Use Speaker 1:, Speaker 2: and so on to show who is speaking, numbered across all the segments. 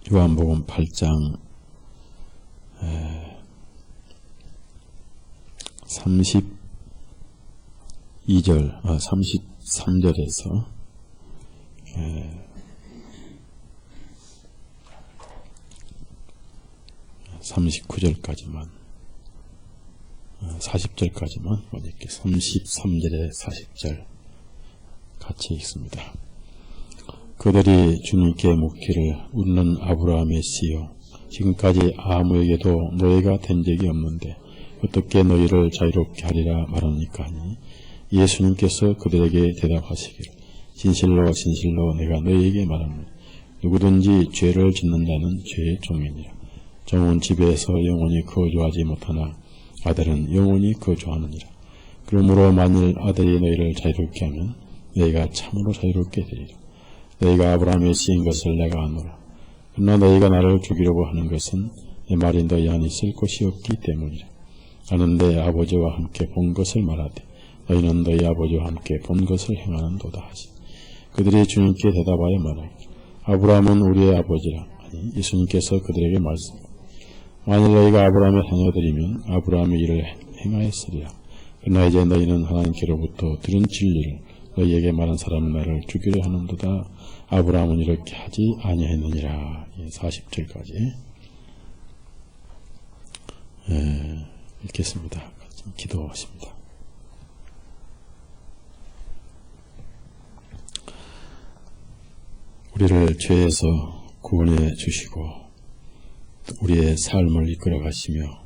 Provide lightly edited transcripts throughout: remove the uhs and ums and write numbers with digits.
Speaker 1: 요한복음 8장 33절에서 39절까지만 40절까지만 이렇게 33절에 40절 같이 읽습니다. 그들이 주님께 묻기를 웃는 아브라함의 씨요 지금까지 아무에게도 노예가 된 적이 없는데 어떻게 너희를 자유롭게 하리라 말하니까 하니 예수님께서 그들에게 대답하시기를 진실로 진실로 내가 너희에게 말합니다. 누구든지 죄를 짓는 자는 죄의 종이니라. 종은 집에서 영원히 거주하지 못하나 아들은 영원히 거주하느니라. 그러므로 만일 아들이 너희를 자유롭게 하면 너희가 참으로 자유롭게 되리라. 너희가 아브라함의 씨인 것을 내가 아노라. 그러나 너희가 나를 죽이려고 하는 것은 내 말이 너희 안에 있을 것이 없기 때문이라. 나는 내 아버지와 함께 본 것을 말하되 너희는 너희 아버지와 함께 본 것을 행하는도다 하시. 그들이 주님께 대답하여 말하기를 아브라함은 우리의 아버지라. 아니 예수님께서 그들에게 말씀하시되 만일 너희가 아브라함의 자녀들이면 아브라함의 일을 행하였으리라. 그러나 이제 너희는 하나님께로부터 들은 진리를 너희에게 말한 사람은 나를 죽이려 하는도다. 아브라함은 이렇게 하지 아니하였느니라. 40절까지 읽겠습니다. 기도하십니다. 우리를 죄에서 구원해 주시고 우리의 삶을 이끌어 가시며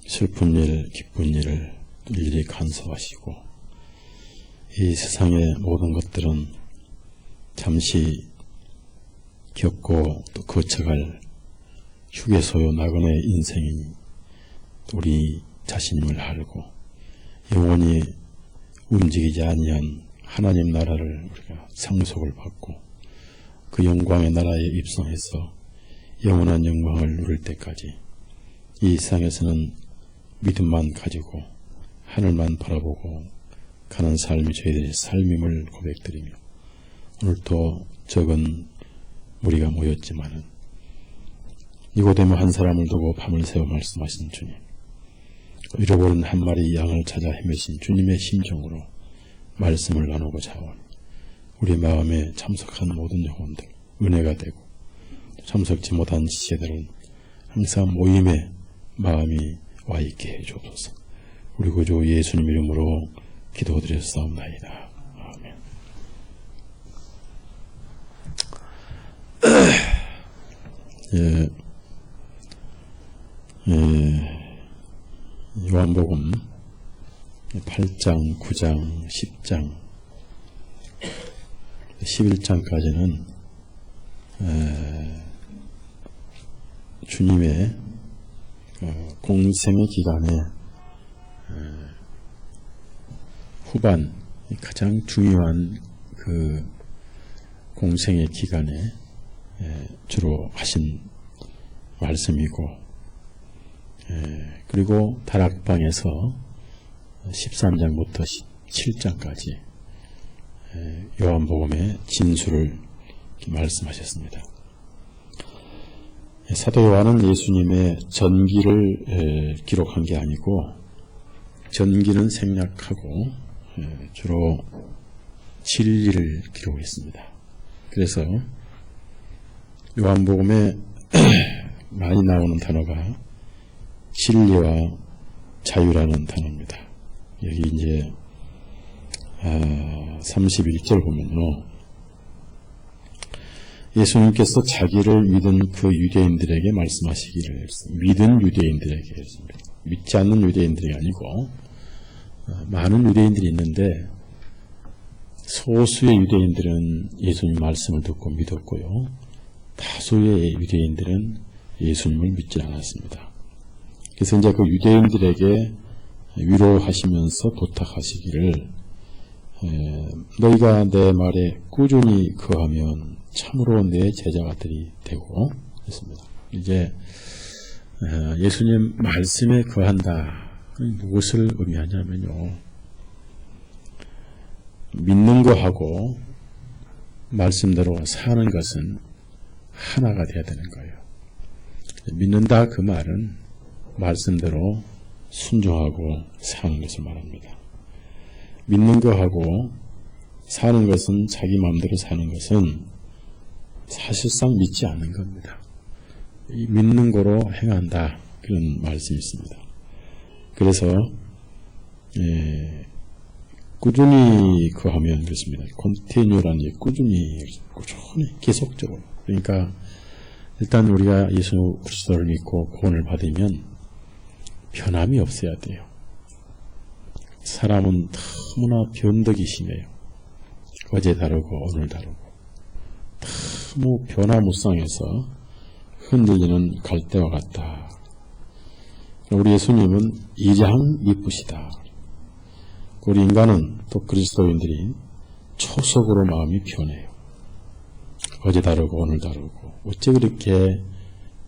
Speaker 1: 슬픈 일, 기쁜 일을 일일이 간섭하시고 이 세상의 모든 것들은 잠시 겪고 또 거쳐갈 휴게소요 나그네 인생이 우리 자신임을 알고 영원히 움직이지 아니한 하나님 나라를 우리가 상속을 받고 그 영광의 나라에 입성해서 영원한 영광을 누릴 때까지 이 세상에서는 믿음만 가지고 하늘만 바라보고 가는 삶이 저희들의 삶임을 고백드리며 오늘도 적은 무리가 모였지만은 니고데모 한 사람을 두고 밤을 새워 말씀하신 주님, 잃어버린 한 마리 양을 찾아 헤매신 주님의 심정으로 말씀을 나누고자 하오니 우리 마음에 참석한 모든 영혼들 은혜가 되고 참석지 못한 지체들은 항상 모임에 마음이 와 있게 해주옵소서. 우리 구주 예수님 이름으로 기도드렸사옵나이다. 아멘. 요한복음 8장, 9장, 10장, 11장까지는 주님의 공생의 기간에 후반 가장 중요한 그 공생의 기간에 주로 하신 말씀이고 그리고 다락방에서 13장부터 17장까지 요한복음의 진수를 말씀하셨습니다. 사도 요한은 예수님의 전기를 기록한 게 아니고 전기는 생략하고 주로 진리를 기록했습니다. 그래서 요한복음에 많이 나오는 단어가 진리와 자유라는 단어입니다. 여기 이제 31절 보면요. 예수님께서 자기를 믿은 그 유대인들에게 말씀하시기를 믿은 유대인들에게 했습니다. 믿지 않는 유대인들이 아니고 많은 유대인들이 있는데 소수의 유대인들은 예수님 말씀을 듣고 믿었고요. 다수의 유대인들은 예수님을 믿지 않았습니다. 그래서 이제 그 유대인들에게 위로하시면서 부탁하시기를 너희가 내 말에 꾸준히 거하면 참으로 내 제자가들이 되고 했습니다. 이제 예수님 말씀에 거한다. 무엇을 의미하냐면요. 믿는 거하고 말씀대로 사는 것은 하나가 되어야 되는 거예요. 믿는다 그 말은 말씀대로 순종하고 사는 것을 말합니다. 믿는 거하고 사는 것은 자기 마음대로 사는 것은 사실상 믿지 않는 겁니다. 믿는 거로 행한다 그런 말씀이 있습니다. 그래서 꾸준히 그하면 그렇습니다. continue라는 게 꾸준히 계속적으로. 그러니까 일단 우리가 예수 그리스도를 믿고 구원을 받으면 변함이 없어야 돼요. 사람은 너무나 변덕이 심해요. 어제 다르고 오늘 다르고 너무 변화무쌍해서 흔들리는 갈대와 같다. 우리 예수님은 이장 이쁘시다. 우리 인간은 또 그리스도인들이 초속으로 마음이 변해요. 어제 다르고 오늘 다르고 어째 그렇게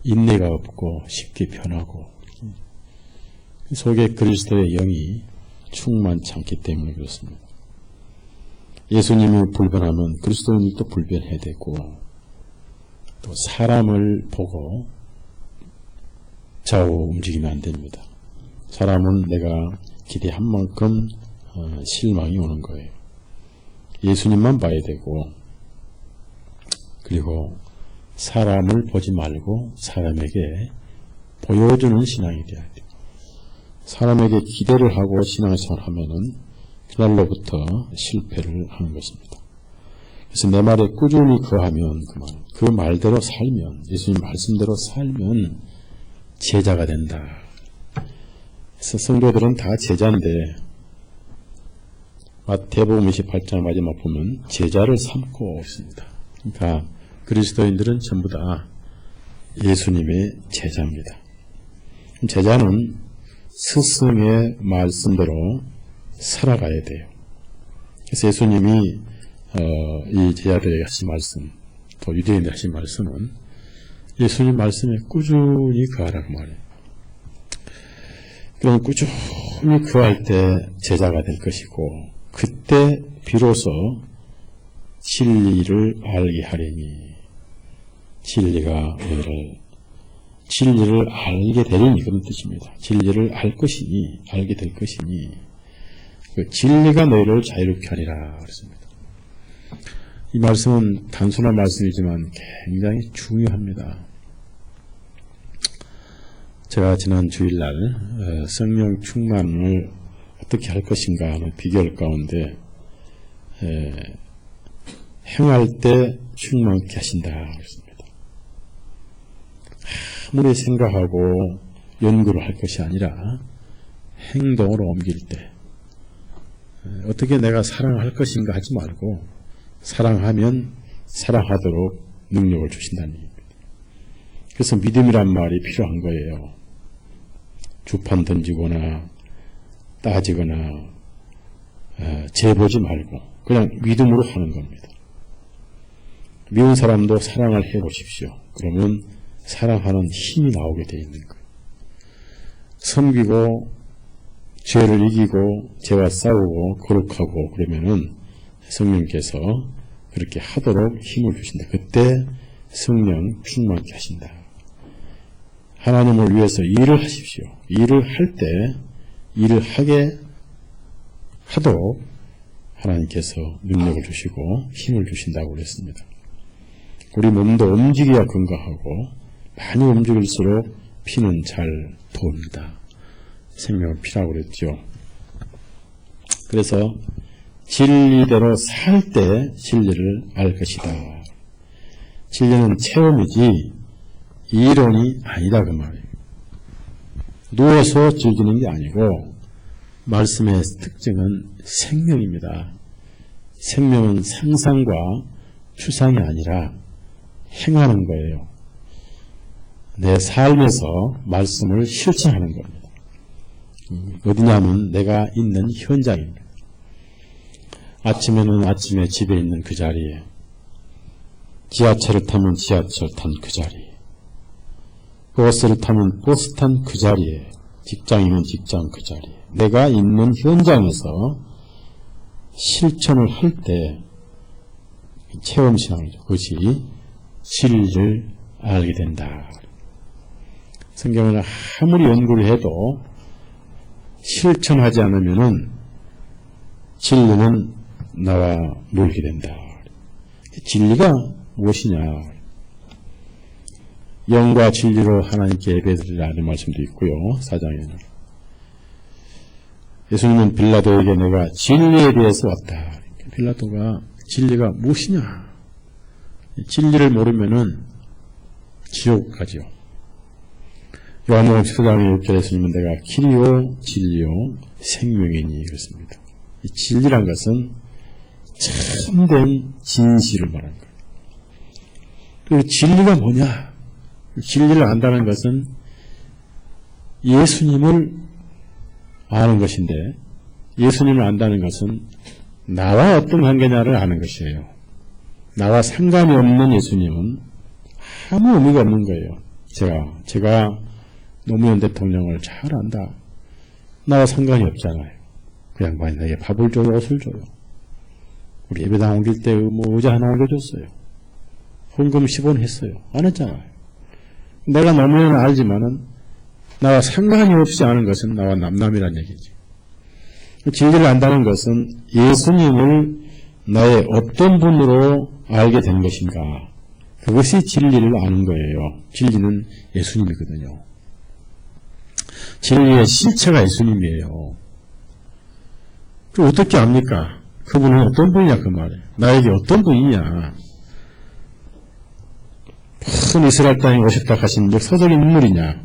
Speaker 1: 인내가 없고 쉽게 변하고 속에 그리스도의 영이 충만치 않기 때문에 그렇습니다. 예수님이 불변하면 그리스도인이 또 불변해야 되고 또 사람을 보고 좌우 움직이면 안 됩니다. 사람은 내가 기대한 만큼 실망이 오는 거예요. 예수님만 봐야 되고 그리고 사람을 보지 말고 사람에게 보여주는 신앙이 돼야 돼요. 사람에게 기대를 하고 신앙생활을 하면은 그날로부터 실패를 하는 것입니다. 그래서 내 말에 꾸준히 거하면 그 말대로 살면 예수님 말씀대로 살면 제자가 된다. 그래서 성도들은 다 제자인데 마태복음 28장 마지막 보면 제자를 삼고 있습니다. 그러니까 그리스도인들은 전부 다 예수님의 제자입니다. 제자는 스승의 말씀대로 살아가야 돼요. 그래서 예수님이 이 제자들에게 하신 말씀, 또 유대인들에게 하신 말씀은 예수님 말씀에 꾸준히 거하라고 말해요. 그럼 꾸준히 거할 때 제자가 될 것이고 그때 비로소 진리를 알게 하리니 진리를 알게 되리니 그런 뜻입니다. 진리를 알 것이니 알게 될 것이니 그 진리가 너희를 자유롭게 하리라 그랬습니다. 이 말씀은 단순한 말씀이지만 굉장히 중요합니다. 제가 지난 주일날 성령 충만을 어떻게 할 것인가 하는 비결 가운데 행할 때 충만케 하신다 그랬습니다. 아무리 생각하고 연구를 할 것이 아니라 행동으로 옮길 때 어떻게 내가 사랑할 것인가 하지 말고 사랑하면 사랑하도록 능력을 주신다는 얘기입니다. 그래서 믿음이란 말이 필요한 거예요. 주판 던지거나 따지거나 재보지 말고 그냥 믿음으로 하는 겁니다. 미운 사람도 사랑을 해보십시오. 그러면 사랑하는 힘이 나오게 되어 있는 거예요. 섬기고 죄를 이기고 죄와 싸우고 거룩하고 그러면은 성령께서 그렇게 하도록 힘을 주신다. 그때 성령 충만케 하신다. 하나님을 위해서 일을 하십시오. 일을 할 때 일을 하게 하도록 하나님께서 능력을 주시고 힘을 주신다고 그랬습니다. 우리 몸도 움직여야 건강하고 많이 움직일수록 피는 잘 돕니다. 생명은 피라고 그랬죠. 그래서 진리대로 살 때 진리를 알 것이다. 진리는 체험이지 이론이 아니다 그 말이에요. 누워서 즐기는 게 아니고 말씀의 특징은 생명입니다. 생명은 상상과 추상이 아니라 행하는 거예요. 내 삶에서 말씀을 실천하는 겁니다. 어디냐면 내가 있는 현장입니다. 아침에는 아침에 집에 있는 그 자리에, 지하철을 타면 지하철 탄 그 자리에, 버스를 타면 버스 탄 그 자리에, 직장이면 직장 그 자리에, 내가 있는 현장에서 실천을 할 때 체험신앙이죠. 그것이 진리를 알게 된다. 성경을 아무리 연구를 해도 실천하지 않으면은 진리는 나와 멀게 된다. 진리가 무엇이냐? 영과 진리로 하나님께 예배드리라는 말씀도 있고요. 4장에는. 예수님은 빌라도에게 내가 진리에 대해서 왔다. 빌라도가 진리가 무엇이냐? 진리를 모르면은 지옥 가지요. 요한복음 14장의 6절에 예수님은 내가 길이요 진리요 생명이니 그랬습니다. 이 진리란 것은 참된 진실을 말하는 거예요. 그리고 진리가 뭐냐? 진리를 안다는 것은 예수님을 아는 것인데, 예수님을 안다는 것은 나와 어떤 관계냐를 아는 것이에요. 나와 상관이 없는 예수님은 아무 의미가 없는 거예요. 제가 노무현 대통령을 잘 안다. 나와 상관이 없잖아요. 그 양반이 나에게 밥을 줘요, 옷을 줘요. 우리 예배당 옮길 때 의자 하나 옮겨줬어요. 헌금 10원 했어요. 안 했잖아요. 내가 노무현을 알지만은 나와 상관이 없이 아는 것은 나와 남남이란 얘기지. 진리를 안다는 것은 예수님을 나의 어떤 분으로 알게 된 것인가. 그것이 진리를 아는 거예요. 진리는 예수님이거든요. 진리의 실체가 예수님이에요. 그 어떻게 압니까? 그분은 어떤 분이냐 그 말이에요. 나에게 어떤 분이냐. 큰 이스라엘 땅에 오셨다 하신 역사적인 인물이냐.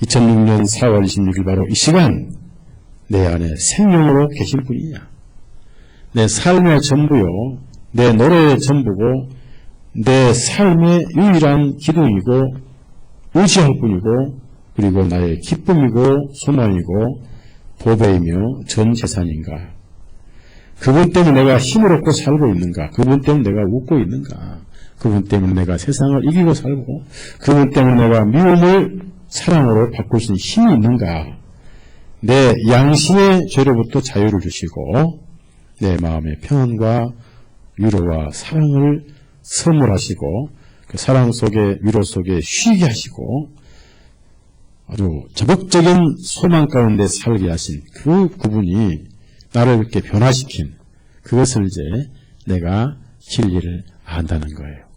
Speaker 1: 2006년 4월 26일 바로 이 시간 내 안에 생명으로 계신 분이냐. 내 삶의 전부요. 내 노래의 전부고 내 삶의 유일한 기둥이고 의지할 뿐이고 그리고 나의 기쁨이고 소망이고 보배이며 전 재산인가. 그분 때문에 내가 힘을 얻고 살고 있는가. 그분 때문에 내가 웃고 있는가. 그분 때문에 내가 세상을 이기고 살고 그분 때문에 내가 미움을 사랑으로 바꿀 수 있는 힘이 있는가. 내 양심의 죄로부터 자유를 주시고 내 마음의 평안과 위로와 사랑을 선물하시고 그 사랑 속에 위로 속에 쉬게 하시고 아주 적극적인 소망 가운데 살게 하신 그 그분이 나를 이렇게 변화시킨 그것을 이제 내가 진리를 안다는 거예요.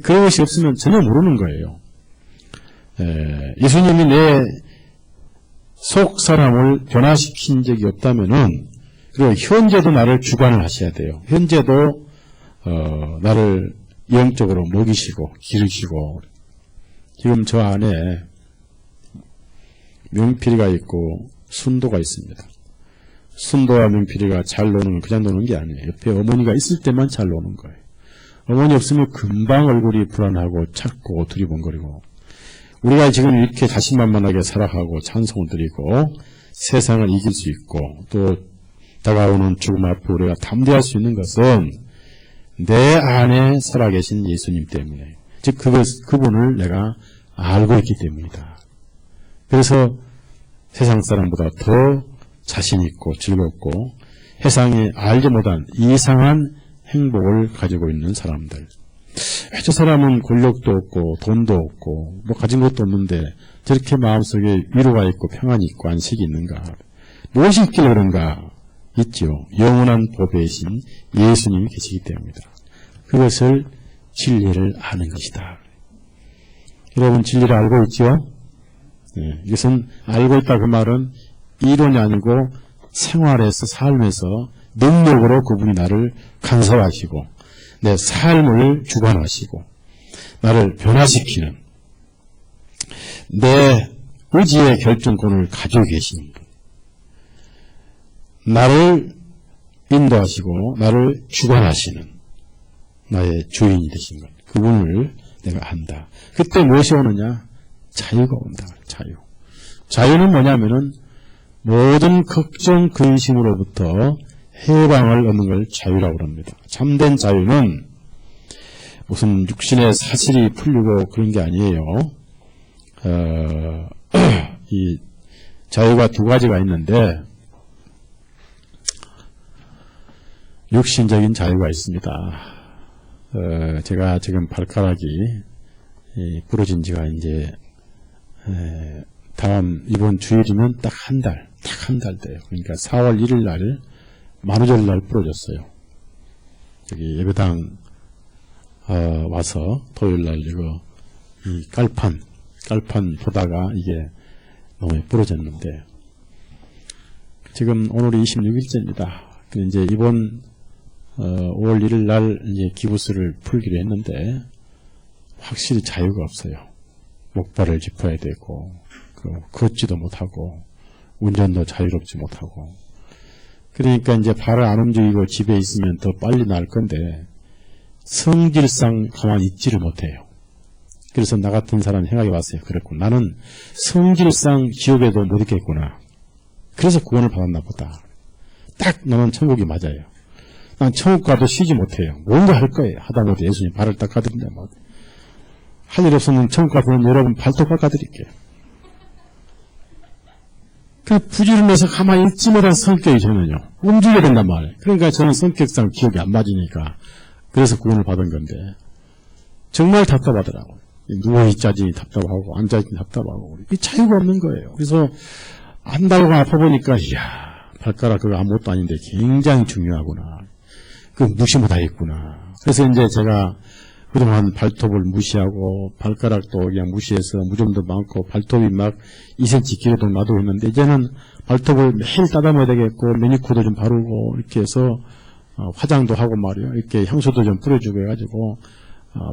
Speaker 1: 그것이 없으면 전혀 모르는 거예요. 예수님이 내 속 사람을 변화시킨 적이 없다면은 그리고 현재도 나를 주관을 하셔야 돼요. 현재도 나를 영적으로 먹이시고 기르시고 지금 저 안에 명필이가 있고 순도가 있습니다. 순도와 명필이가 잘 노는 건 그냥 노는 게 아니에요. 옆에 어머니가 있을 때만 잘 노는 거예요. 어머니 없으면 금방 얼굴이 불안하고 찾고 두리번거리고 우리가 지금 이렇게 자신만만하게 살아가고 찬송을 드리고 세상을 이길 수 있고 또 다가오는 죽음 앞에 우리가 담대할 수 있는 것은 내 안에 살아계신 예수님 때문에 즉 그분을 내가 알고 있기 때문이다. 그래서 세상 사람보다 더 자신 있고 즐겁고 세상에 알지 못한 이상한 행복을 가지고 있는 사람들. 왜 저 사람은 권력도 없고 돈도 없고 뭐 가진 것도 없는데 저렇게 마음속에 위로가 있고 평안이 있고 안식이 있는가. 무엇이 있길래 그런가. 있죠. 영원한 보배이신 예수님이 계시기 때문이다. 그것을 진리를 아는 것이다. 여러분 진리를 알고 있죠? 네, 이것은 알고 있다 그 말은 이론이 아니고 생활에서 삶에서 능력으로 그분이 나를 간섭하시고 내 삶을 주관하시고 나를 변화시키는 내 의지의 결정권을 가지고 계시는 분. 나를 인도하시고 나를 주관하시는 나의 주인이 되신 것. 그분을 내가 안다. 그때 무엇이 오느냐? 자유가 온다. 자유. 자유는 뭐냐면은 모든 걱정 근심으로부터 해방을 얻는 걸 자유라고 합니다. 참된 자유는 무슨 육신의 사실이 풀리고 그런 게 아니에요. 이 자유가 두 가지가 있는데 육신적인 자유가 있습니다. 제가 지금 발가락이 부러진 지가 이제 이번 주일이면 딱 한 달 돼요. 그러니까 4월 1일 날 만우절 날 부러졌어요. 여기 예배당 와서 토요일 날 이거 이 깔판 보다가 이게 너무 부러졌는데 지금 오늘이 26일째입니다. 이제 이번 5월 1일 날 이제 기부스를 풀기로 했는데 확실히 자유가 없어요. 목발을 짚어야 되고 걷지도 못하고 운전도 자유롭지 못하고 그러니까 이제 발을 안 움직이고 집에 있으면 더 빨리 나을 건데 성질상 가만히 있지를 못해요. 그래서 나 같은 사람 생각해 봤어요. 그랬고 나는 성질상 지옥에도 못 있겠구나. 그래서 구원을 받았나 보다. 딱 너는 천국이 맞아요. 난 천국 가도 쉬지 못해요. 뭔가 할 거예요. 하다못해 예수님 발을 닦아드린다. 할 일 없으면 천국 가서는 여러분 발톱 깎아드릴게요. 그 부지런해서 가만히 있지 못한 성격이 저는요. 움직여야 된단 말이에요. 그러니까 저는 성격상 기억이 안 맞으니까 그래서 구원을 받은 건데 정말 답답하더라고요. 누워있자지 답답하고 앉아있지 답답하고 이 자유가 없는 거예요. 그래서 안다고 아파 보니까 이야 발가락 그거 아무것도 아닌데 굉장히 중요하구나. 그 무시 못하겠구나. 그래서 이제 제가 그동안 발톱을 무시하고 발가락도 그냥 무시해서 무좀도 많고 발톱이 막 2cm 길어도 놔두고 있는데 이제는 발톱을 매일 따다줘야 되겠고 매니큐어도 좀 바르고 이렇게 해서 화장도 하고 말이요. 이렇게 향수도 좀 뿌려주고 해가지고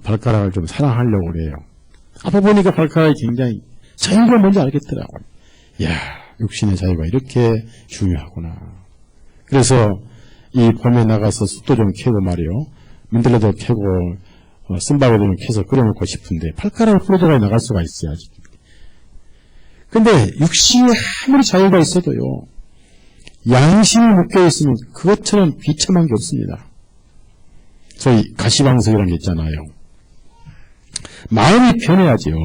Speaker 1: 발가락을 좀 사랑하려고 그래요. 아파 보니까 발가락이 굉장히 자유가 뭔지 알겠더라고요. 이야 육신의 자유가 이렇게 중요하구나. 그래서 이 봄에 나가서 숯도 좀 캐고 말이요. 민들레도 캐고 쓴바구도 좀 캐서 끓여놓고 싶은데 발가락을 부러져가 나갈 수가 있어야지. 근데 육신에 아무리 자유가 있어도요. 양심이 묶여있으면 그것처럼 비참한 게 없습니다. 소위 가시방석이라는 게 있잖아요. 마음이 변해야지요.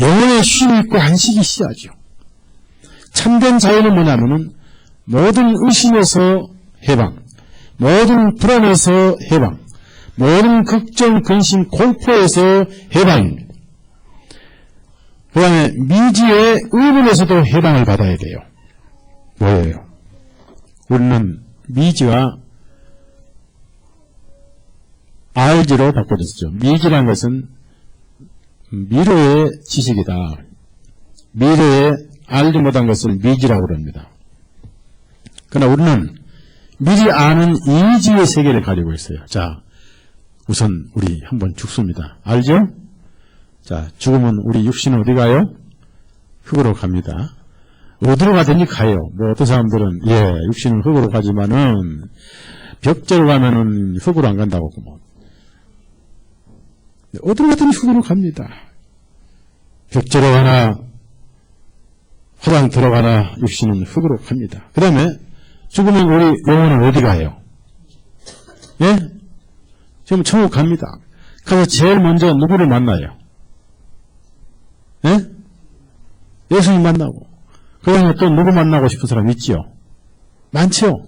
Speaker 1: 영혼의 쉼이 있고 안식이 있어야죠. 참된 자유는 뭐냐면은 모든 의심에서 해방, 모든 불안에서 해방, 모든 걱정, 근심, 공포에서 해방입니다. 그 다음에 미지의 의문에서도 해방을 받아야 돼요. 뭐예요? 우리는 미지와 알지로 바꿔줬죠. 미지라는 것은 미래의 지식이다. 미래에 알지 못한 것을 미지라고 그럽니다. 그러나 우리는 미리 아는 이지의 세계를 가지고 있어요. 자, 우선 우리 한번 죽습니다. 알죠? 자, 죽으면 우리 육신은 어디 가요? 흙으로 갑니다. 어디로 가든지 가요. 뭐 어떤 사람들은 육신은 흙으로 가지만은 벽제로 가면은 흙으로 안 간다고 뭐. 어디로 가든지 흙으로 갑니다. 벽제로 가나 화장 들어가나 육신은 흙으로 갑니다. 그 다음에 죽으면 우리 영혼은 어디 가요? 예? 지금 천국 갑니다. 가서 제일 먼저 누구를 만나요? 예? 예수님 만나고. 그 다음에 또 누구 만나고 싶은 사람 있지요? 많죠?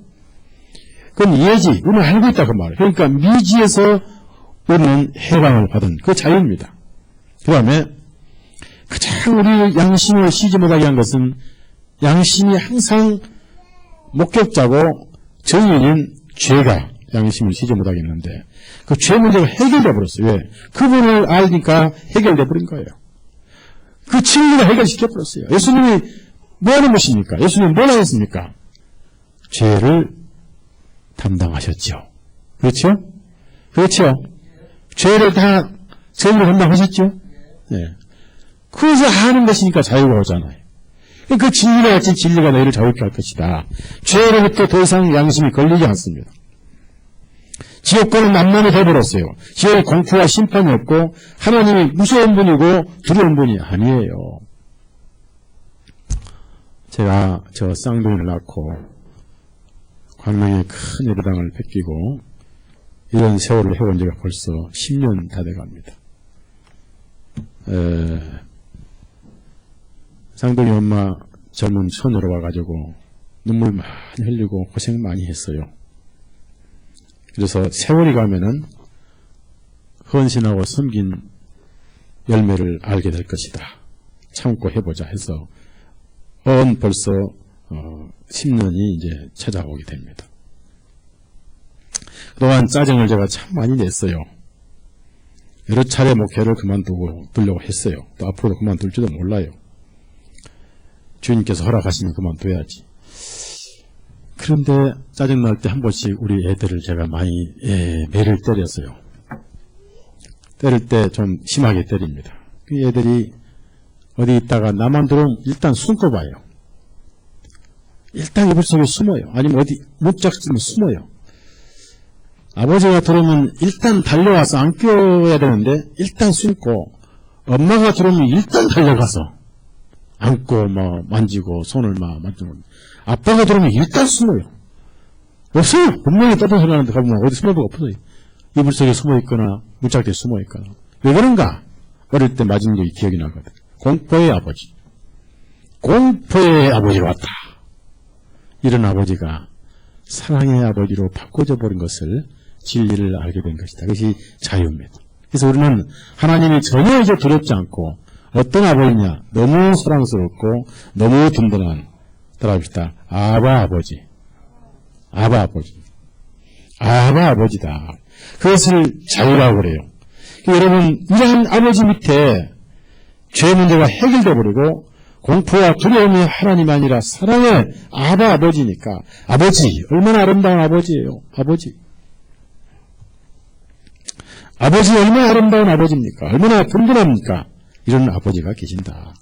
Speaker 1: 그건 예지. 우리는 알고 있다 그 말이에요. 그러니까 미지에서 우리는 해방을 받은 그 자유입니다. 그 다음에 가장 우리 양심을 쉬지 못하게 한 것은 양심이 항상 목격자고 정인인 죄가 양심을 쉬지 못하게 했는데 그 죄 문제가 해결돼 버렸어요. 왜? 그분을 알니까 해결돼 버린 거예요. 그 진리가 해결시켜 버렸어요. 예수님이 뭐 하는 것입니까? 예수님이 뭘 하셨습니까? 죄를 담당하셨죠. 그렇죠? 그렇죠? 죄를 다 죄를 담당하셨죠? 네. 그것을 하는 것이니까 자유가 오잖아요. 그 진리가 같은 진리가 너희를 자유케 할 것이다. 죄로부터 더 이상 양심이 걸리지 않습니다. 지옥과는 만남이 돼버렸어요. 지옥의 공포와 심판이 없고 하나님이 무서운 분이고 두려운 분이 아니에요. 제가 저 쌍둥이를 낳고 광명의 큰 예배당을 뺏기고 이런 세월을 해온 지가 벌써 10년 다 돼갑니다. 쌍둥이 엄마 젊은 처녀로 와가지고 눈물 많이 흘리고 고생 많이 했어요. 그래서 세월이 가면은 헌신하고 섬긴 열매를 알게 될 것이다. 참고 해보자 해서 벌써 10년이 이제 찾아오게 됩니다. 그동안 짜증을 제가 참 많이 냈어요. 여러 차례 목회를 그만두려고 했어요. 또 앞으로도 그만둘지도 몰라요. 주님께서 허락하시면 그만둬야지. 그런데 짜증날 때 한 번씩 우리 애들을 제가 많이 매를 때렸어요. 때릴 때 좀 심하게 때립니다. 그 애들이 어디 있다가 나만 들어오면 일단 숨고 봐요. 일단 이불 속에 숨어요. 아니면 어디 묵작지면 숨어요. 아버지가 들어오면 일단 달려와서 안겨야 되는데 일단 숨고, 엄마가 들어오면 일단 달려가서 안고 만지고 손을 만지고, 아빠가 들어오면 일단 숨어요. 없어요. 분명히 떠든 소리 나는데 가보면 어디 숨을 데가 없어요. 이불 속에 숨어있거나 묵작대에 숨어있거나. 왜 그런가? 어릴 때 맞은 적이 기억이 나거든. 공포의 아버지. 공포의 아버지가 왔다. 이런 아버지가 사랑의 아버지로 바꿔져 버린 것을, 진리를 알게 된 것이다. 그것이 자유입니다. 그래서 우리는 하나님이 전혀 이제 두렵지 않고, 어떤 아버지냐? 너무 사랑스럽고 너무 든든한, 따라합시다. 아바 아버지. 아바 아버지. 아바 아버지다. 그것을 자유라고 그래요. 여러분, 이러한 아버지 밑에 죄 문제가 해결되어 버리고, 공포와 두려움이 하나님 아니라 사랑의 아바 아버지니까, 아버지, 얼마나 아름다운 아버지예요. 아버지. 아버지 얼마나 아름다운 아버지입니까? 얼마나 든든합니까? 이런 아버지가 계신다.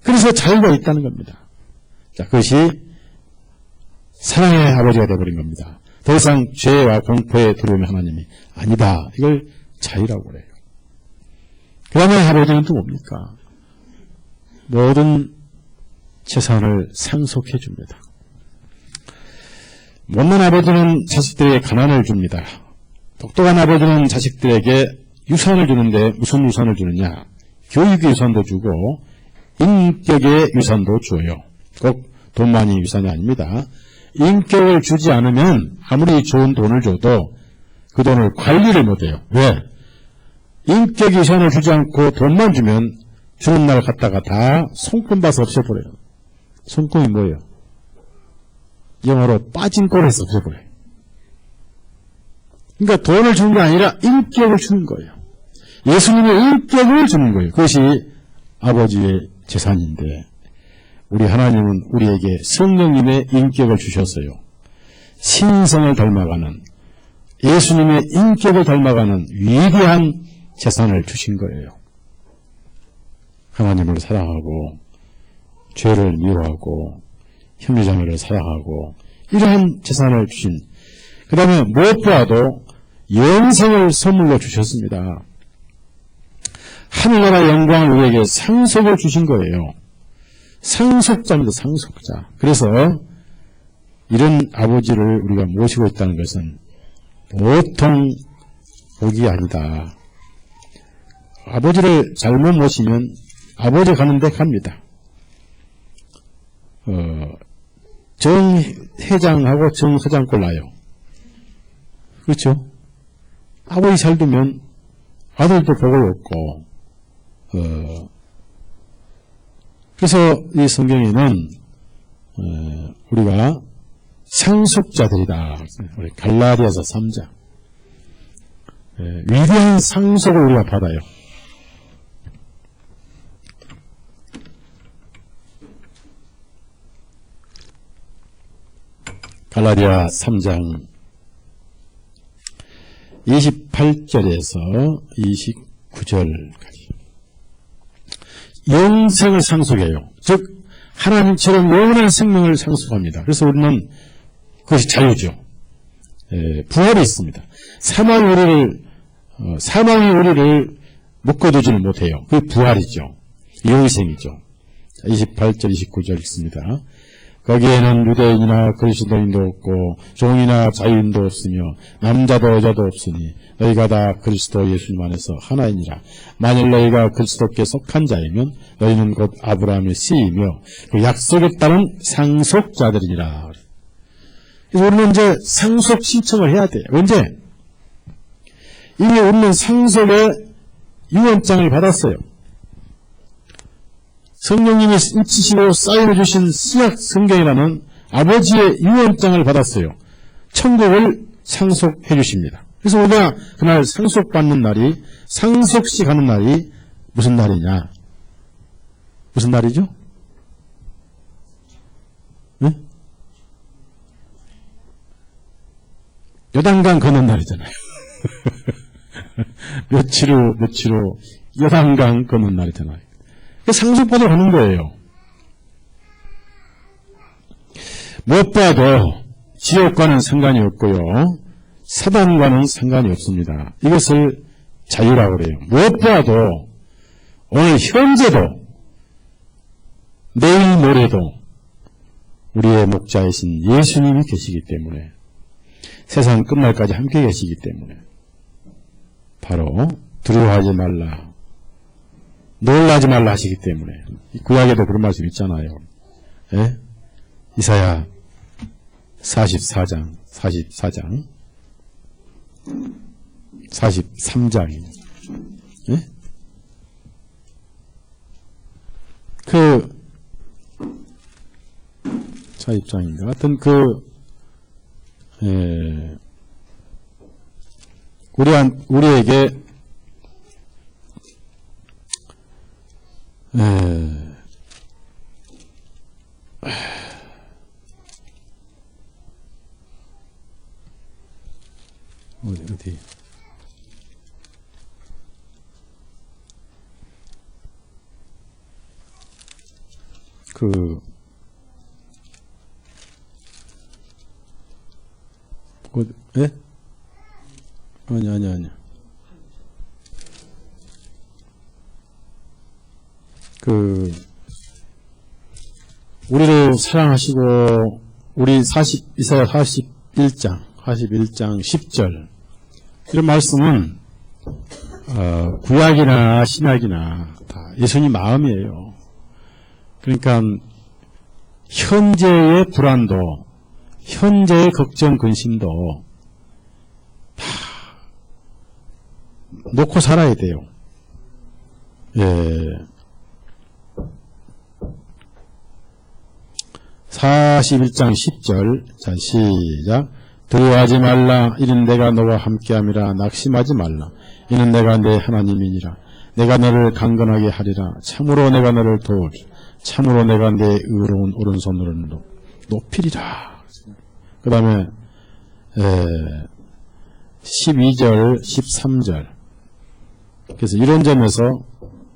Speaker 1: 그래서 자유가 있다는 겁니다. 자, 그것이 사랑의 아버지가 되어버린 겁니다. 더 이상 죄와 공포에 두려움의 하나님이 아니다. 이걸 자유라고 그래요. 그 다음에 아버지는 또 뭡니까? 모든 재산을 상속해 줍니다. 못난 아버지는 자식들에게 가난을 줍니다. 똑똑한 아버지는 자식들에게 유산을 주는데 무슨 유산을 주느냐? 교육의 유산도 주고 인격의 유산도 줘요. 꼭 돈만이 유산이 아닙니다. 인격을 주지 않으면 아무리 좋은 돈을 줘도 그 돈을 관리를 못해요. 왜? 인격 유산을 주지 않고 돈만 주면 주는 날 갔다가 다 손금 봐서 없애버려요. 손금이 뭐예요? 영어로 빠진 꼴에서 없애버려요. 그러니까 돈을 주는 게 아니라 인격을 주는 거예요. 예수님의 인격을 주는 거예요. 그것이 아버지의 재산인데, 우리 하나님은 우리에게 성령님의 인격을 주셨어요. 신성을 닮아가는, 예수님의 인격을 닮아가는 위대한 재산을 주신 거예요. 하나님을 사랑하고 죄를 미워하고 형제자매를 사랑하고 이러한 재산을 주신, 그 다음에 무엇보다도 영생을 선물로 주셨습니다. 하늘나라 영광을 우리에게 상속을 주신 거예요. 상속자입니다. 상속자. 그래서 이런 아버지를 우리가 모시고 있다는 것은 보통 복이 아니다. 아버지를 잘못 모시면 아버지 가는 데 갑니다. 정회장하고 정서장 꼴나요. 그렇죠? 아버지 잘 두면 아들도 복을 얻고, 그래서 이 성경에는 우리가 상속자들이다. 우리 갈라디아서 3장. 위대한 상속을 우리가 받아요. 갈라디아 3장 28절에서 29절까지. 영생을 상속해요. 즉 하나님처럼 영원한 생명을 상속합니다. 그래서 우리는 그것이 자유죠. 부활이 있습니다. 사망이 우리를 묶어두지는 못해요. 그게 부활이죠. 영생이죠. 28절 29절 있습니다. 거기에는 유대인이나 그리스도인도 없고 종이나 자유인도 없으며 남자도 여자도 없으니 너희가 다 그리스도 예수님 안에서 하나이니라. 만일 너희가 그리스도께 속한 자이면 너희는 곧 아브라함의 씨이며 그 약속에 따른 상속자들이니라. 그래서 우리는 이제 상속 신청을 해야 돼요. 언제? 이미 우리는 상속의 유언장을 받았어요. 성령님이 입히시고 사인해 주신 신약 성경이라는 아버지의 유언장을 받았어요. 천국을 상속해 주십니다. 그래서 우리가 그날 상속받는 날이, 상속식 하는 날이 무슨 날이냐? 무슨 날이죠? 네? 요단강 건넌 날이잖아요. 며칠 후 요단강 건넌 날이잖아요. 상속받아 가는 거예요. 무엇과도 지옥과는 상관이 없고요. 사단과는 상관이 없습니다. 이것을 자유라고 그래요. 무엇과도 오늘 현재도 내일 모레도 우리의 목자이신 예수님이 계시기 때문에, 세상 끝날까지 함께 계시기 때문에 바로 두려워하지 말라, 놀라지 말라 하시기 때문에, 구약에도 그런 말씀 있잖아요. 예? 이사야 44장 43장이 예? 그 42장인가 하여튼 우리에게 어디 예? 아니. 우리를 사랑하시고, 이사야 41장 10절. 이런 말씀은, 구약이나 신약이나 다 예수님 마음이에요. 그러니까, 현재의 불안도, 현재의 걱정, 근심도 다 놓고 살아야 돼요. 예. 41장 10절. 자, 시작. 두려워하지 말라. 이는 내가 너와 함께함이라. 낙심하지 말라. 이는 내가 내 하나님이니라. 내가 너를 강건하게 하리라. 참으로 내가 너를 도우리라. 참으로 내가 내 의로운 오른손으로 높이리라. 그 다음에 12절 13절. 그래서 이런 점에서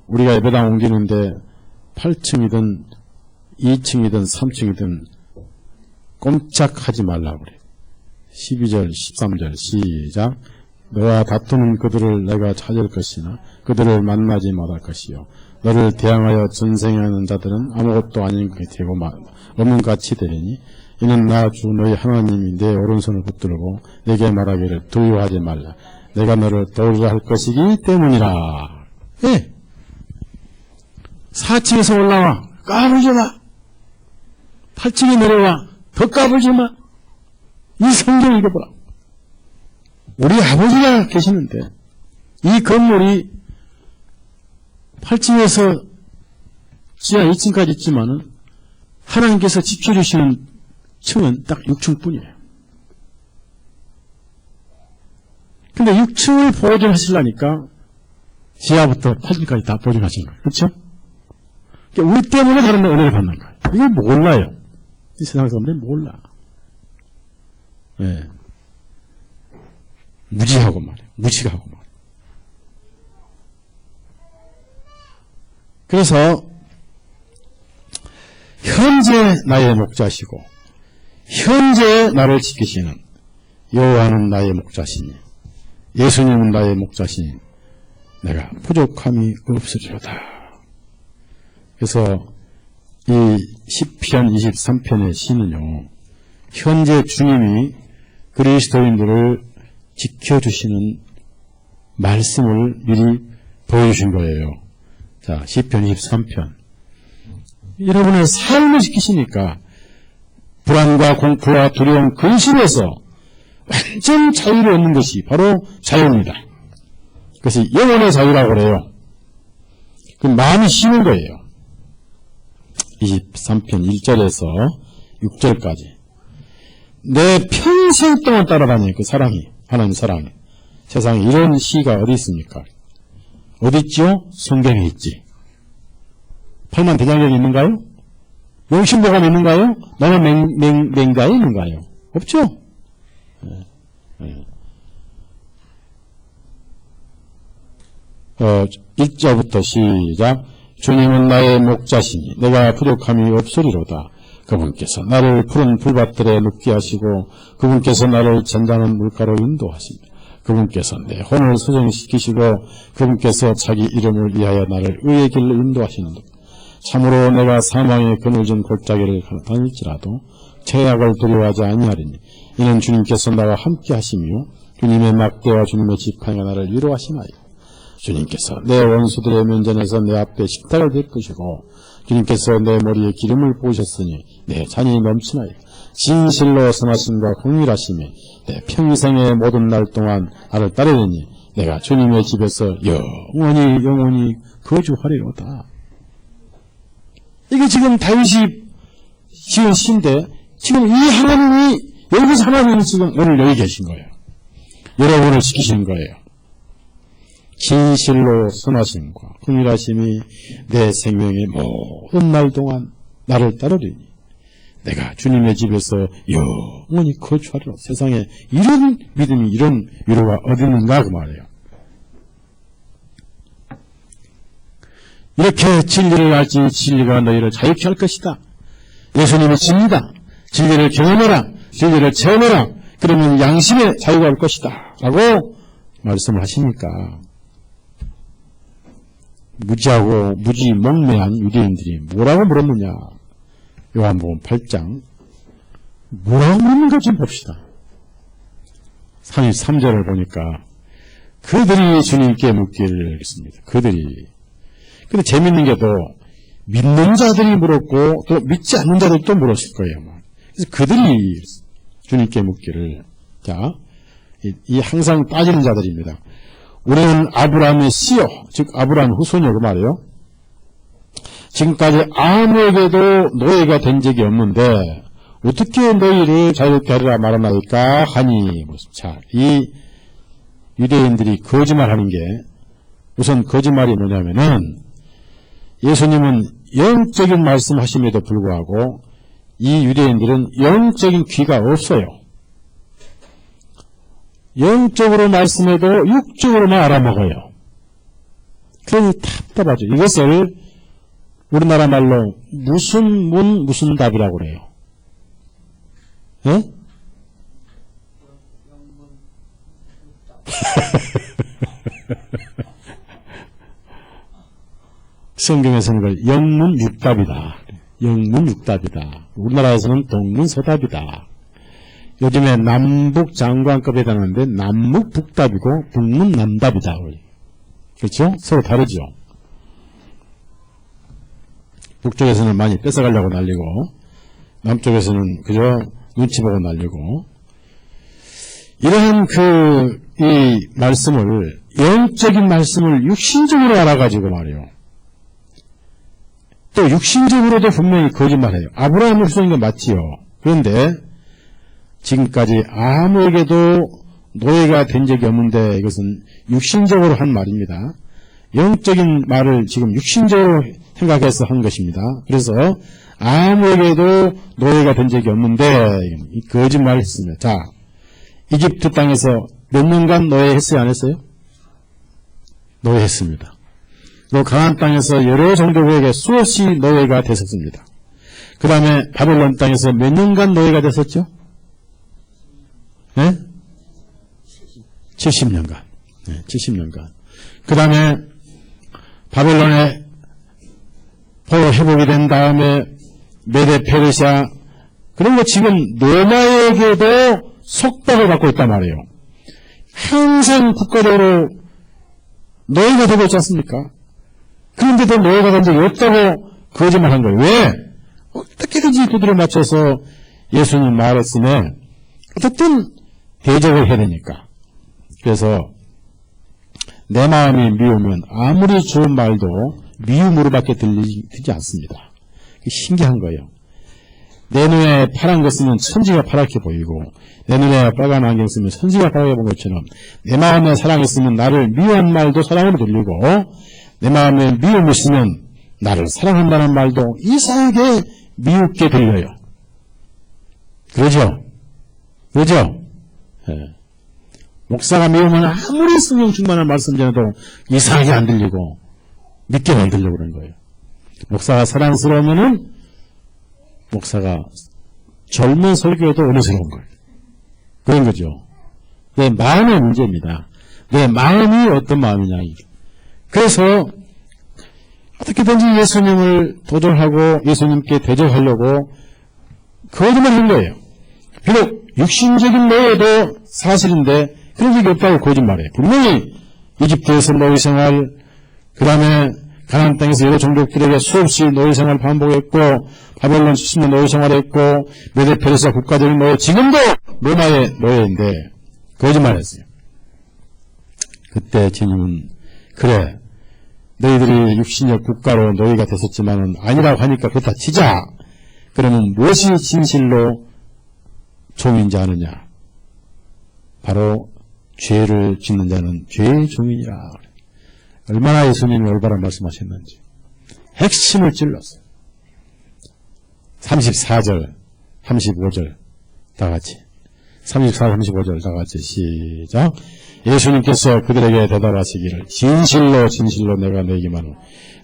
Speaker 1: 우리가 예배당 옮기는데 8층이든 2층이든 3층이든 꼼짝하지 말라고 그래요. 12절 13절 시작. 너와 다투는 그들을 내가 찾을 것이나 그들을 만나지 못할 것이요. 너를 대항하여 전생하는 자들은 아무것도 아닌 것이 되고 없는 같이 되리니 이는 나 주 너희 하나님이 내 오른손을 붙들고 내게 말하기를 두려워하지 말라. 내가 너를 도우려 할 것이기 때문이라. 예. 4층에서 올라와. 까불지 마. 8층에 내려와. 더 까불지 마. 이 성경 읽어보라. 우리 아버지가 계시는데 이 건물이 8층에서 지하 2층까지 있지만은 하나님께서 지켜주시는 층은 딱 6층뿐이에요. 근데 6층을 보존하시려니까 지하부터 8층까지 다 보존하시는 거예요. 그렇죠? 그러니까 우리 때문에 다른 데 은혜를 받는 거예요. 이걸 몰라요. 이 세상 사람들이 몰라. 네. 무지하고 말이에요. 무식하고 말이에요. 그래서 현재 나의 목자시고 현재 나를 지키시는 여호와는 나의 목자시니 예수님은 나의 목자시니 내가 부족함이 없으리로다. 그래서 이 시편 23편의 시는요, 현재 주님이 그리스도인들을 지켜주시는 말씀을 미리 보여주신 거예요. 자, 시편 23편. 여러분의 삶을 지키시니까 불안과 공포와 두려움, 근심에서 완전 자유를 얻는 것이 바로 자유입니다. 그것이 영혼의 자유라고 그래요. 그 마음이 쉬는 거예요. 23편 1절에서 6절까지. 내 평생 동안 따라다니는 그 사랑이, 하나님 사랑이. 세상에 이런 시가 어디 있습니까? 어디 있지요? 성경에 있지. 팔만대장경이 있는가요? 명심보감이 있는가요? 나는 맹가에 있는가요? 없죠? 1절부터 시작. 주님은 나의 목자시니 내가 부족함이 없으리로다. 그분께서 나를 푸른 풀밭들에 눕게 하시고 그분께서 나를 잔잔한 물가로 인도하십니다. 그분께서 내 혼을 소정시키시고 그분께서 자기 이름을 위하여 나를 의의 길로 인도하시는다. 참으로 내가 사망의 그늘진 골짜기를 다닐지라도 죄악을 두려워하지 아니하리니 이는 주님께서 나와 함께 하시며 주님의 막대와 주님의 지팡이가 나를 위로하시나이다. 주님께서 내 원수들의 면전에서 내 앞에 식탁을 베푸시고 주님께서 내 머리에 기름을 부으셨으니 내 잔이 넘치나이다. 진실로 선하심과 공의하심이 내 평생의 모든 날 동안 나를 따르리니 내가 주님의 집에서 영원히 거주하리로다. 이게 지금 다윗이 지은 시인데 지금 이 하나님이 여기서 하나님이 지금 오늘 여기 계신 거예요. 여러분을 지키시는 거예요. 진실로 선하심과 긍휼하심이 내 생명의 모든 날 동안 나를 따르리니 내가 주님의 집에서 영원히 거주하리라. 세상에 이런 믿음이 이런 위로가 어디 있는가 그 말이에요. 이렇게 진리를 알지 진리가 너희를 자유케 할 것이다. 예수님이 진리다. 진리를 경험해라. 진리를 체험해라. 그러면 양심의 자유가 올 것이다. 라고 말씀을 하시니까 무지 멍매한 유대인들이 뭐라고 물었느냐. 요한복음 8장 뭐라고 물었는가 좀 봅시다. 33절을 보니까 그들이 주님께 묻기를 했습니다. 그들이. 근데 재밌는 게 또 믿는 자들이 물었고 또 믿지 않는 자들도 물었을 거예요. 그래서 그들이 주님께 묻기를, 자, 이 항상 빠지는 자들입니다. 우리는 아브라함의 씨요, 즉 아브라함 후손이요 그 말이에요. 지금까지 아무에게도 노예가 된 적이 없는데 어떻게 너희를 자유롭게 하리라 말하나이까 하니. 자, 이 유대인들이 거짓말하는 게 우선 거짓말이 뭐냐면은 예수님은 영적인 말씀하심에도 불구하고 이 유대인들은 영적인 귀가 없어요. 영적으로 말씀해도 육적으로만 알아먹어요. 그러니 답답하죠. 이것을 우리나라 말로 무슨 문 무슨 답이라고 그래요. 예? 성경에서는 그걸 영문육답이다. 영문육답이다. 우리나라에서는 동문서답이다. 요즘에 남북장관급에 해당하는데 남북북답이고 북문남답이다. 그렇죠? 서로 다르죠. 북쪽에서는 많이 뺏어가려고 난리고 남쪽에서는 그저 눈치 보고 난리고. 이러한 이 말씀을, 영적인 말씀을 육신적으로 알아가지고 말이에요. 또 육신적으로도 분명히 거짓말해요. 아브라함의 후손인 건 맞지요. 그런데 지금까지 아무에게도 노예가 된 적이 없는데 이것은 육신적으로 한 말입니다. 영적인 말을 지금 육신적으로 생각해서 한 것입니다. 그래서 아무에게도 노예가 된 적이 없는데 거짓말을 했습니다. 자, 이집트 땅에서 몇 년간 노예했어요? 안 했어요? 노예했습니다. 또 가나안 땅에서 여러 종족에게 수없이 노예가 됐었습니다. 그 다음에 바벨론 땅에서 몇 년간 노예가 됐었죠? 네? 70년간. 네, 70년간. 그 다음에 바벨론에 포로 회복이 된 다음에 메데 페르시아, 그리고 지금 로마에게도 속박을 받고 있단 말이에요. 항상 국가적으로 노예가 되고 있지 않습니까? 그런데도 노예가 된 적이 없다고 거짓말한 거예요. 왜? 어떻게든지 두드려 맞춰서 예수님 말했으면 어쨌든 대적을 해야 되니까. 그래서 내 마음이 미우면 아무리 좋은 말도 미움으로밖에 들리지 않습니다. 신기한 거예요. 내 눈에 파란 거 쓰면 천지가 파랗게 보이고 내 눈에 빨간 안경 쓰면 천지가 파랗게 보는 것처럼 내 마음에 사랑이 있으면 나를 미워한 말도 사랑으로 들리고 내 마음에 미움이 있으면 나를 사랑한다는 말도 이상하게 미웃게 들려요. 그러죠? 그러죠? 네. 목사가 미우면 아무리 성령 충만한 말씀 전해도 이상하게 안 들리고 믿게 만들려고 그러는 거예요. 목사가 사랑스러우면은 목사가 젊은 설교에도 은혜스러운 거예요. 그런 거죠. 내 마음의 문제입니다. 내 마음이 어떤 마음이냐. 그래서 어떻게든지 예수님을 도전하고 예수님께 대적하려고 거짓말한 거예요. 비록 육신적인 노예도 사실인데 그런 적이 없다고 거짓말해요. 분명히 이집트에서 노예생활, 그 다음에 가나안 땅에서 여러 종족들에게 수없이 노예생활을 반복했고 바벨론 70년 노예생활을 했고 메데페르사 국가적인 노예, 지금도 로마의 노예인데 거짓말했어요. 그때 주님은 그래 너희들이 육신적 국가로 노예가 됐었지만은 아니라고 하니까 그렇다 치자. 그러면 무엇이 진실로 종인지 아느냐? 바로 죄를 짓는 자는 죄의 종이니라. 얼마나 예수님이 올바른 말씀하셨는지 핵심을 찔렀어요. 34절, 35절 다 같이 34, 35절 다 같이 시작. 예수님께서 그들에게 대답하시기를 진실로 진실로 내가 너희에게 말하노니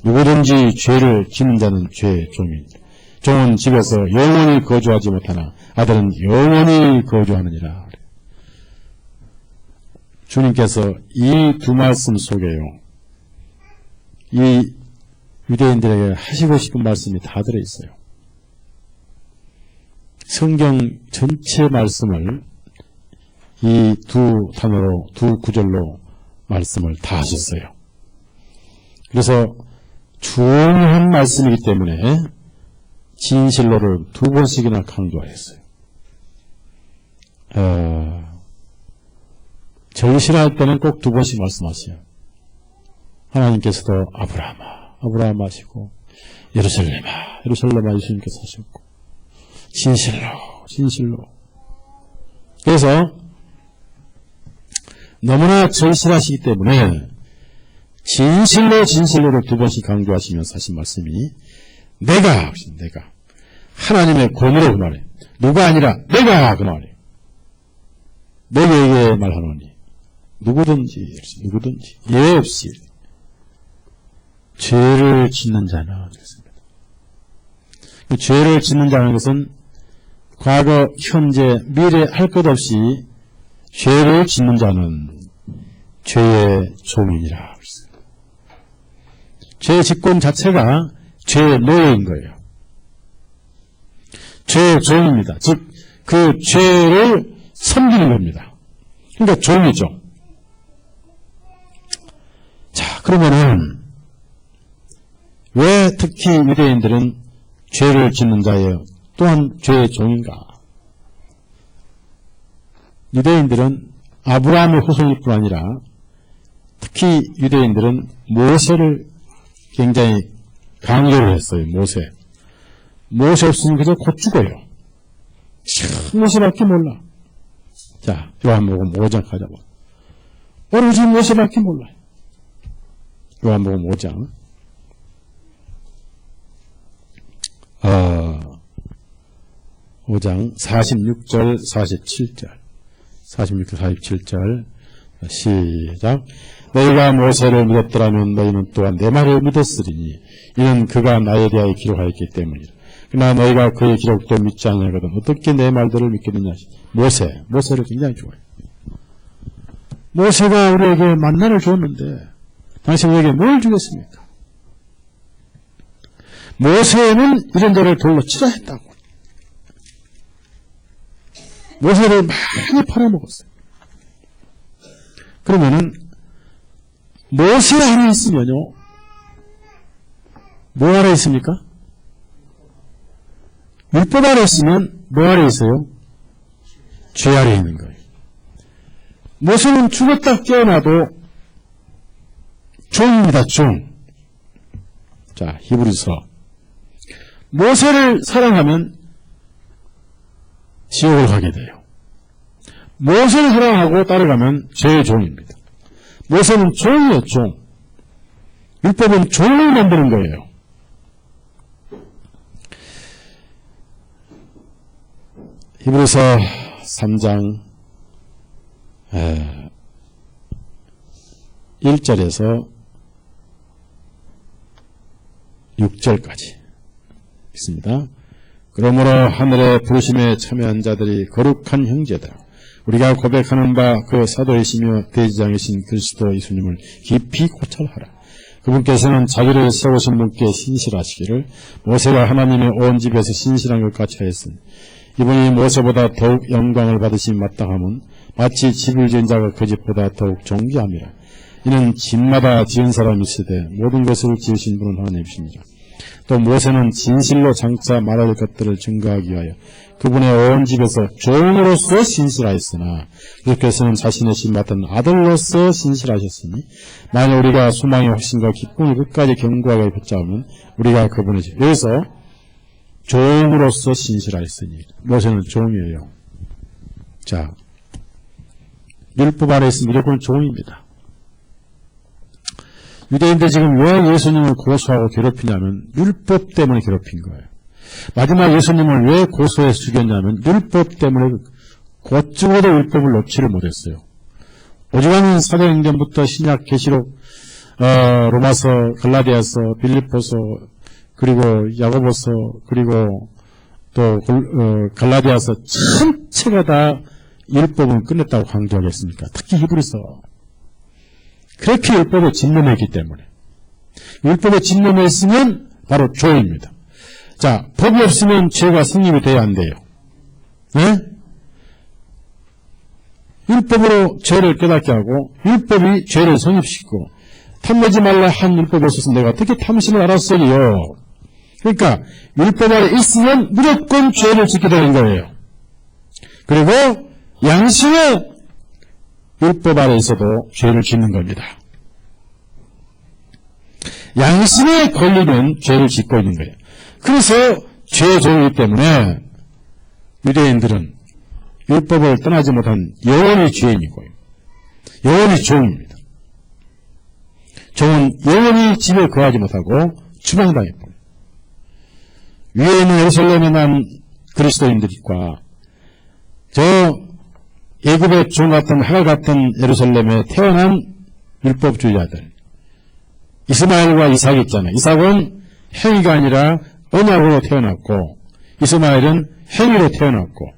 Speaker 1: 누구든지 죄를 짓는 자는 죄의 종이니라. 종은 집에서 영원히 거주하지 못하나 아들은 영원히 거주하느니라. 주님께서 이 두 말씀 속에요. 이 유대인들에게 하시고 싶은 말씀이 다 들어있어요. 성경 전체 말씀을 이 두 단어로, 두 구절로 말씀을 다 하셨어요. 그래서 중요한 말씀이기 때문에 진실로를 두 번씩이나 강조하였어요. 절실할 때는 꼭 두 번씩 말씀하세요. 하나님께서도 아브라함아, 아브라함 하시고 예루살렘아, 예루살렘아 예수님께서 하셨고 진실로, 진실로. 그래서 너무나 절실하시기 때문에 진실로, 진실로를 두 번씩 강조하시면서 하신 말씀이 내가 하나님의 권위로 그 말이에요. 누가 아니라 내가 그 말이에요. 내게 말하노니 누구든지 예 없이 죄를 짓는 자는 그렇습니다. 그 죄를 짓는 자는 것은 과거, 현재, 미래 할 것 없이 죄를 짓는 자는 죄의 종이니라. 죄의 직권 자체가 죄의 노예인 거예요. 죄의 종입니다. 즉, 그 죄를 섬기는 겁니다. 그러니까 종이죠. 자, 그러면은 왜 특히 유대인들은 죄를 짓는 자예요? 또한 죄의 종인가? 유대인들은 아브라함의 후손일 뿐 아니라 특히 유대인들은 모세를 굉장히 강조를 했어요. 모세 없으면 그저 곧 죽어요. 모세밖에 몰라. 자, 요한복음 5장 가자고. 오로지 모세밖에 몰라요. 요한복음 5장 5장 46절 47절 47절 시작. 너희가 모세를 믿었더라면 너희는 또한 내 말을 믿었으리니 이는 그가 나에 대하여 기록하였기 때문이라. 그러나 너희가 그의 기록도 믿지 아니하거든 어떻게 내 말들을 믿겠느냐. 모세를 굉장히 좋아해요. 모세가 우리에게 만나를 줬는데 당신 우리에게 뭘 주겠습니까? 모세는 이런저런 돌로 치라 했다고. 모세를 많이 팔아먹었어요. 그러면은 모세 아래 있으면요 뭐 아래 있습니까? 율법 아래 있으면 뭐 아래 있어요? 죄 아래 있는 거예요. 모세는 죽었다 깨어나도 종입니다, 종. 자, 히브리서. 모세를 사랑하면 지옥을 가게 돼요. 모세를 사랑하고 따라가면 죄의 종입니다. 모세는 종이에요, 종. 율법은 종을 만드는 거예요. 히브리서 3장 1절에서 6절까지 있습니다. 그러므로 하늘의 부르심에 참여한 자들이 거룩한 형제들, 우리가 고백하는 바 그 사도이시며 대지장이신 그리스도 예수님을 깊이 고찰하라. 그분께서는 자기를 세우신 분께 신실하시기를 모세가 하나님의 온 집에서 신실한 것 같이 하였으니 이분이 모세보다 더욱 영광을 받으신 마땅함은 마치 집을 지은 자가 그 집보다 더욱 존귀함이라. 이는 집마다 지은 사람이 있으되 모든 것을 지으신 분은 하나님이십니다. 또 모세는 진실로 장차 말할 것들을 증거하기 위하여 그분의 온 집에서 종으로서 신실하였으나 그리스도께서는 자신의 신 맡은 아들로서 신실하셨으니 만약 우리가 소망의 확신과 기쁨을 끝까지 견고하게 붙잡으면 우리가 그분의 집. 여기서 종으로서 신실하였으니 모세는 종이에요. 자, 율법 아래 있으면 무조건 종입니다. 유대인들 지금 왜 예수님을 고소하고 괴롭히냐면 율법 때문에 괴롭힌 거예요. 마지막 예수님을 왜 고소해서 죽였냐면 율법 때문에 곧 죽어도 율법을 놓지를 못했어요. 오죽하면 사도행전부터 신약 계시록, 로마서, 갈라디아서, 빌립보서, 그리고 야고보서, 그리고 또 갈라디아서 전체가 다 율법은 끝냈다고 강조하겠습니까? 특히 히브리서. 그렇게 율법에 집념했기 때문에. 율법에 집념했으면 바로 죄입니다. 자, 법이 없으면 죄가 성립이 돼야 안 돼요. 네? 율법으로 죄를 깨닫게 하고 율법이 죄를 성립시키고 탐내지 말라 한 율법이 없어서 내가 어떻게 탐심을 알았어요. 그러니까 율법 아래 있으면 무조건 죄를 짓게 되는 거예요. 그리고 양심의 율법 아래 있어도 죄를 짓는 겁니다. 양심에 걸리면 죄를 짓고 있는 거예요. 그래서 죄의 종이기 때문에 유대인들은 율법을 떠나지 못한 영원히 죄인이고 영원히 종입니다. 종은 영원히 집에 거하지 못하고 추방당했고 위에 있는 예루살렘에 난 그리스도인들과 저 애굽의 종 같은 하갈 같은 예루살렘에 태어난 율법주의자들 이스마엘과 이삭이 있잖아요. 이삭은 행위가 아니라 언약으로 태어났고 이스마엘은 행위로 태어났고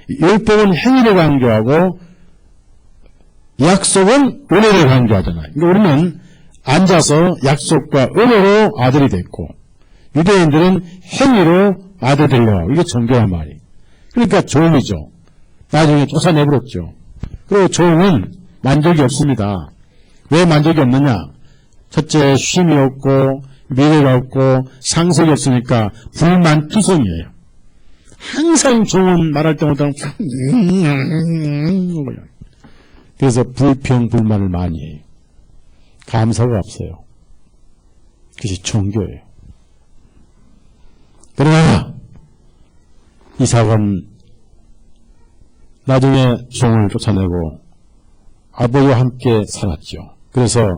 Speaker 1: 율법은 행위를 강조하고 약속은 은혜를 강조하잖아요. 그러니까 우리는 앉아서 약속과 은혜로 아들이 됐고 유대인들은 행위로 아들 되려고 이게 정교한 말이에요. 그러니까 종이죠. 나중에 쫓아내버렸죠. 그리고 종은 만족이 없습니다. 왜 만족이 없느냐? 첫째 쉼이 없고 미래가 없고 상속이 없으니까 불만투성이에요. 항상 종은 말할 때마다 그래서 불평불만을 많이 해요. 감사가 없어요. 그것이 종교예요. 그러나 이삭은 나중에 종을 쫓아내고 아버지와 함께 살았죠. 그래서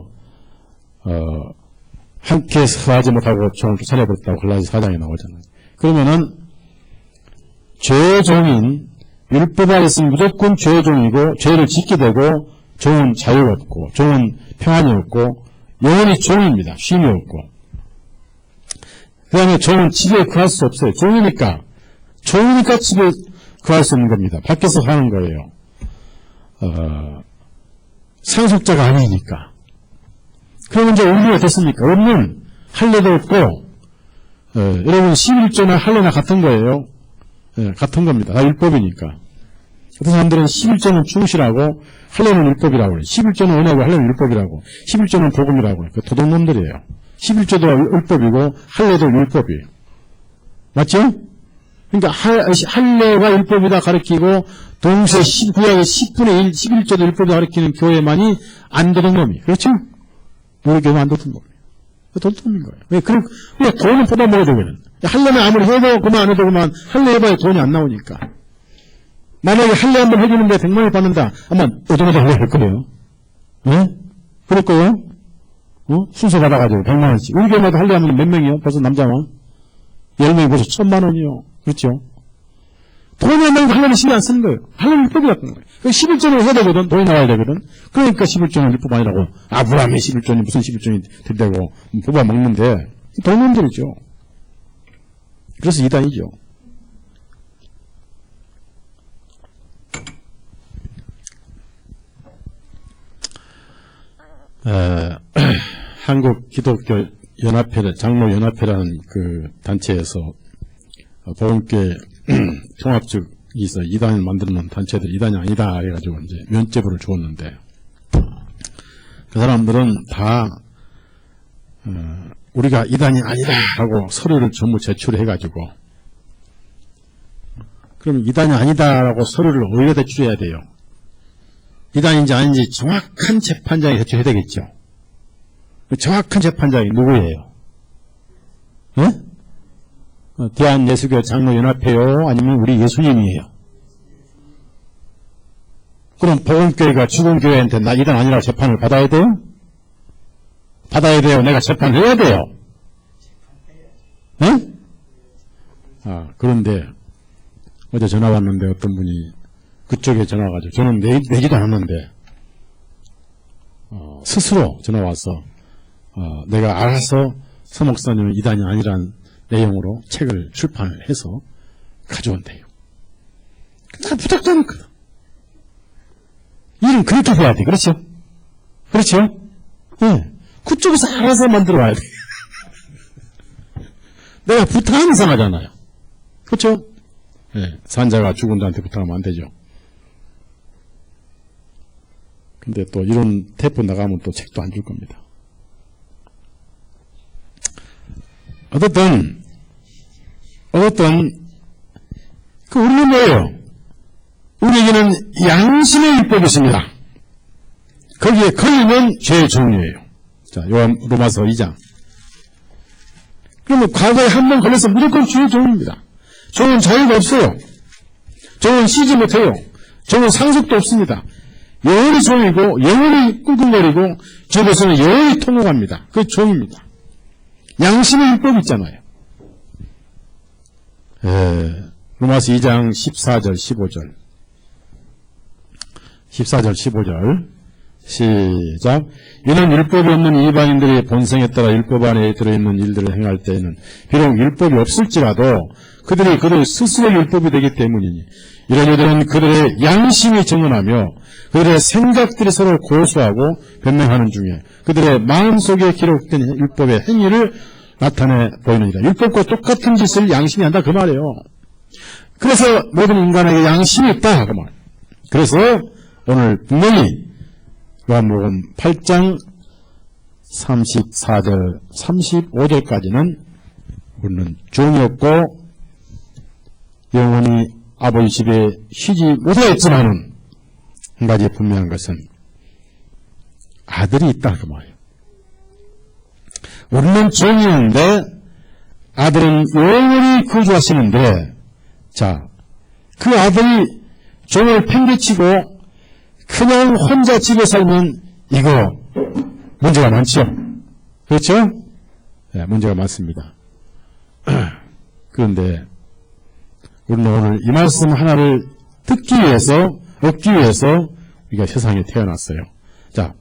Speaker 1: 함께 서하지 못하고 종을 쫓아내버렸다고 갈라디아 4장에 나오잖아요. 그러면은 죄의 종인 율법 아래 있으면 무조건 죄의 종이고 죄를 짓게 되고 종은 자유가 없고 종은 평안이 없고 영원히 종입니다. 쉼이 없고 그 다음에 종은 집에 거할 수 없어요. 종이니까 집에 거할 수 없는 겁니다. 밖에서 사는 거예요. 상속자가 아니니까. 그러면 이제 의미가 됐습니까? 없는 할례도 없고 여러분 11조나 할례나 같은 거예요. 같은 겁니다. 다 율법이니까. 어떤 사람들은 11조는 충실하고 할례는 율법이라고 그래요. 11조는 은혜고 할례는 율법이라고. 11조는 복음이라고 그래요. 그 도둑놈들이에요. 11조도 율법이고 할례도 율법이에요. 맞죠? 그러니까 할례가 율법이다 가르치고 동시에 구약의 10분의 1, 11조도 율법이다 가르치는 교회만이 안 도둑놈이. 그렇죠? 우리 교회는 안 도둑놈이에요. 도둑놈인 거예요. 왜? 그래 돈은 뽑아먹어야 되거든. 할례는 아무리 해도 그만 안 해도 그만 할례 해봐야 돈이 안 나오니까. 만약에 할례 한번 해주는데 100만 원을 받는다. 아마 오자마자 할례 할 거예요. 네? 그럴 거예요? 순서 받아가지고 100만 원씩. 우리 교회마다 할례 하면 몇 명이요? 벌써 남자만? 10명이 벌써 1000만 원이요. 그렇죠? 돈이 안 나오고 할례는 신경 안 쓰는 거예요. 할례는 율법이 같은 거예요. 11조를 해야 되거든. 돈이 나와야 되거든. 그러니까 11조는 율법 아니라고. 아브라함의 11조니 무슨 11조니 된다고 뽑아먹는데 돈 문제죠. 그래서 이단이죠. 한국 기독교 연합회, 장로 연합회라는 그 단체에서 보험교회 통합적이 있어 이단을 만드는 단체들 이단이 아니다 해가지고 이제 면죄부를 주었는데 그 사람들은 다 우리가 이단이 아니다 하고 서류를 전부 제출해가지고 그럼 이단이 아니다라고 서류를 어디에 제출해야 돼요? 이단인지 아닌지 정확한 재판장에 제출해야 되겠죠. 정확한 재판장이 누구예요? 네? 대한예수교 장로연합회요? 아니면 우리 예수님이에요? 그럼 복음교회가 죽은 교회한테 나 이단 아니라고 재판을 받아야 돼요? 받아야 돼요? 내가 재판을 해야 돼요? 네? 그런데 어제 전화 왔는데 어떤 분이 그쪽에 전화 와가지고 저는 내지도 않았는데 스스로 전화 와서 내가 알아서 서 목사님은 이단이 아니란 내용으로 책을 출판을 해서 가져온대요. 나 부탁도 안 했거든. 일은 그렇게 해야 돼. 그렇죠? 그렇죠? 네. 그쪽에서 알아서 만들어 와야 돼. 내가 부탁하면 이상하잖아요. 그렇죠? 네. 산자가 죽은 자한테 부탁하면 안 되죠. 근데 또 이런 테이프 나가면 또 책도 안 줄 겁니다. 어쨌든 우리는 뭐예요? 우리에게는 양심의 율법이 있습니다. 거기에 걸리면 죄의 종류예요. 자, 로마서 2장. 그러면 과거에 한 번 걸려서 무조건 죄의 종입니다. 종은 자유가 없어요. 종은 쉬지 못해요. 종은 상속도 없습니다. 영원히 종이고 영원히 끙끙거리고 죄로서는 영원히 통곡합니다. 그게 종입니다. 양심의 율법이 있잖아요. 로마서 2장 14절 15절 14절 15절 시작. 이는 율법이 없는 이방인들이 본성에 따라 율법 안에 들어있는 일들을 행할 때에는 비록 율법이 없을지라도 그들이 그들 스스로 율법이 되기 때문이니 이런 이들은 그들의 양심이 정언하며 그들의 생각들이 서로 고소하고 변명하는 중에 그들의 마음속에 기록된 율법의 행위를 나타내 보이느니라. 율법과 똑같은 짓을 양심이 한다 그 말이에요. 그래서 모든 인간에게 양심이 있다 그 말. 그래서 오늘 분명히 요한복음 8장 34절 35절까지는 우리는 종이 없고 영원히 아버지 집에 쉬지 못하였지만은 한 가지 분명한 것은 아들이 있다 그 말이에요. 우리는 종이었는데 아들은 영원히 거주하시는데 자, 그 아들이 종을 팽개치고 그냥 혼자 집에 살면 이거 문제가 많죠. 그렇죠? 네, 문제가 많습니다. 그런데 우리는 오늘 이 말씀 하나를 듣기 위해서 얻기 위해서 우리가 세상에 태어났어요. 자,